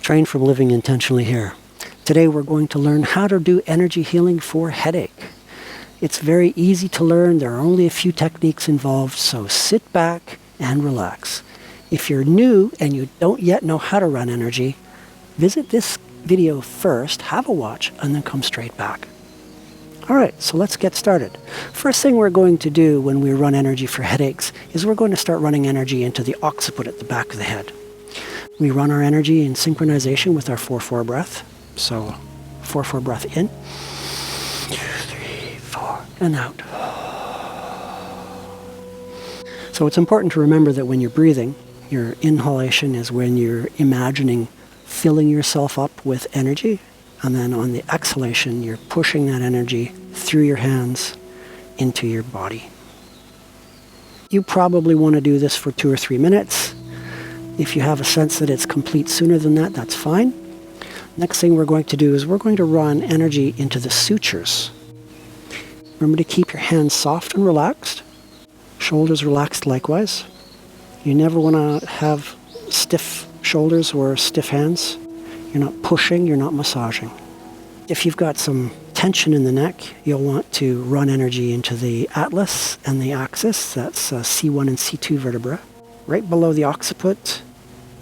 Train from Living Intentionally here. Today we're going to learn how to do energy healing for headache. It's very easy to learn. There are only a few techniques involved, so sit back and relax. If you're new and you don't yet know how to run energy, visit this video first, have a watch, and then come straight back. All right, so let's get started. First thing we're going to do when we run energy for headaches is we're going to start running energy into the occiput at the back of the head. We run our energy in synchronization with our 4-4 breath. So 4-4 breath in, 2, 3, 4, and out. So it's important to remember that when you're breathing, your inhalation is when you're imagining filling yourself up with energy, and then on the exhalation, you're pushing that energy through your hands into your body. You probably want to do this for 2 or 3 minutes. If you have a sense that it's complete sooner than that, that's fine. Next thing we're going to do is we're going to run energy into the sutures. Remember to keep your hands soft and relaxed. Shoulders relaxed likewise. You never want to have stiff shoulders or stiff hands. You're not pushing, you're not massaging. If you've got some tension in the neck, you'll want to run energy into the atlas and the axis. That's C1 and C2 vertebra. Right below the occiput,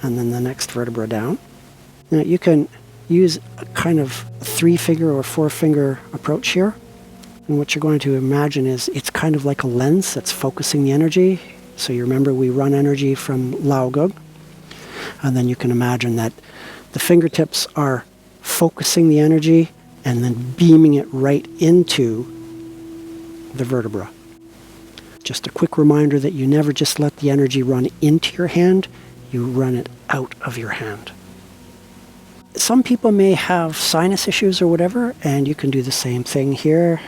and then the next vertebra down. Now you can use a kind of 3-finger or 4-finger approach here. And what you're going to imagine is it's kind of like a lens that's focusing the energy. So you remember we run energy from QiGong. And then you can imagine that the fingertips are focusing the energy and then beaming it right into the vertebra. Just a quick reminder that you never just let the energy run into your hand, you run it out of your hand. Some people may have sinus issues or whatever, and you can do the same thing here.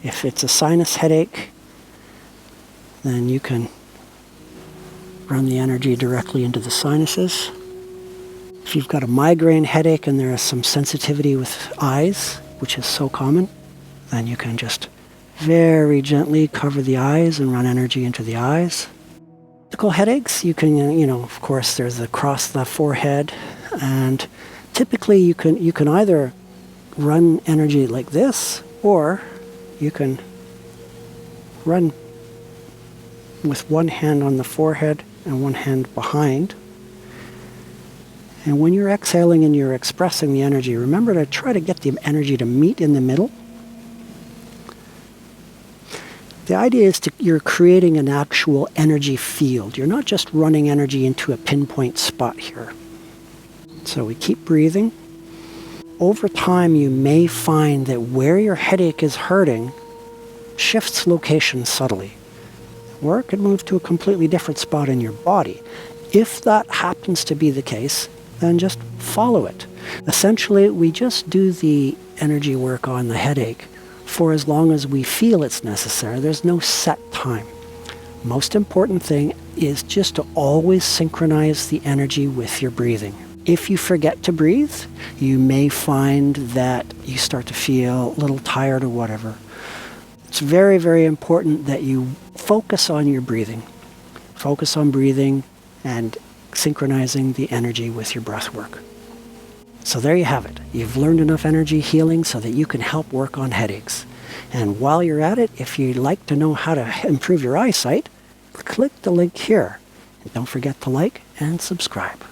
If it's a sinus headache, then you can run the energy directly into the sinuses. If you've got a migraine headache and there is some sensitivity with eyes, which is so common, then you can just very gently cover the eyes and run energy into the eyes. Typical headaches, you can, of course, there's across the forehead, and typically you can either run energy like this, or you can run with one hand on the forehead and one hand behind. And when you're exhaling and you're expressing the energy, remember to try to get the energy to meet in the middle. The idea is you're creating an actual energy field. You're not just running energy into a pinpoint spot here. So we keep breathing. Over time, you may find that where your headache is hurting shifts location subtly, or it could move to a completely different spot in your body. If that happens to be the case, then just follow it. Essentially, we just do the energy work on the headache for as long as we feel it's necessary. There's no set time. Most important thing is just to always synchronize the energy with your breathing. If you forget to breathe, you may find that you start to feel a little tired or whatever. It's very, very important that you focus on your breathing. Focus on breathing and synchronizing the energy with your breath work. So there you have it. You've learned enough energy healing so that you can help work on headaches. And while you're at it, if you'd like to know how to improve your eyesight, click the link here. And don't forget to like and subscribe.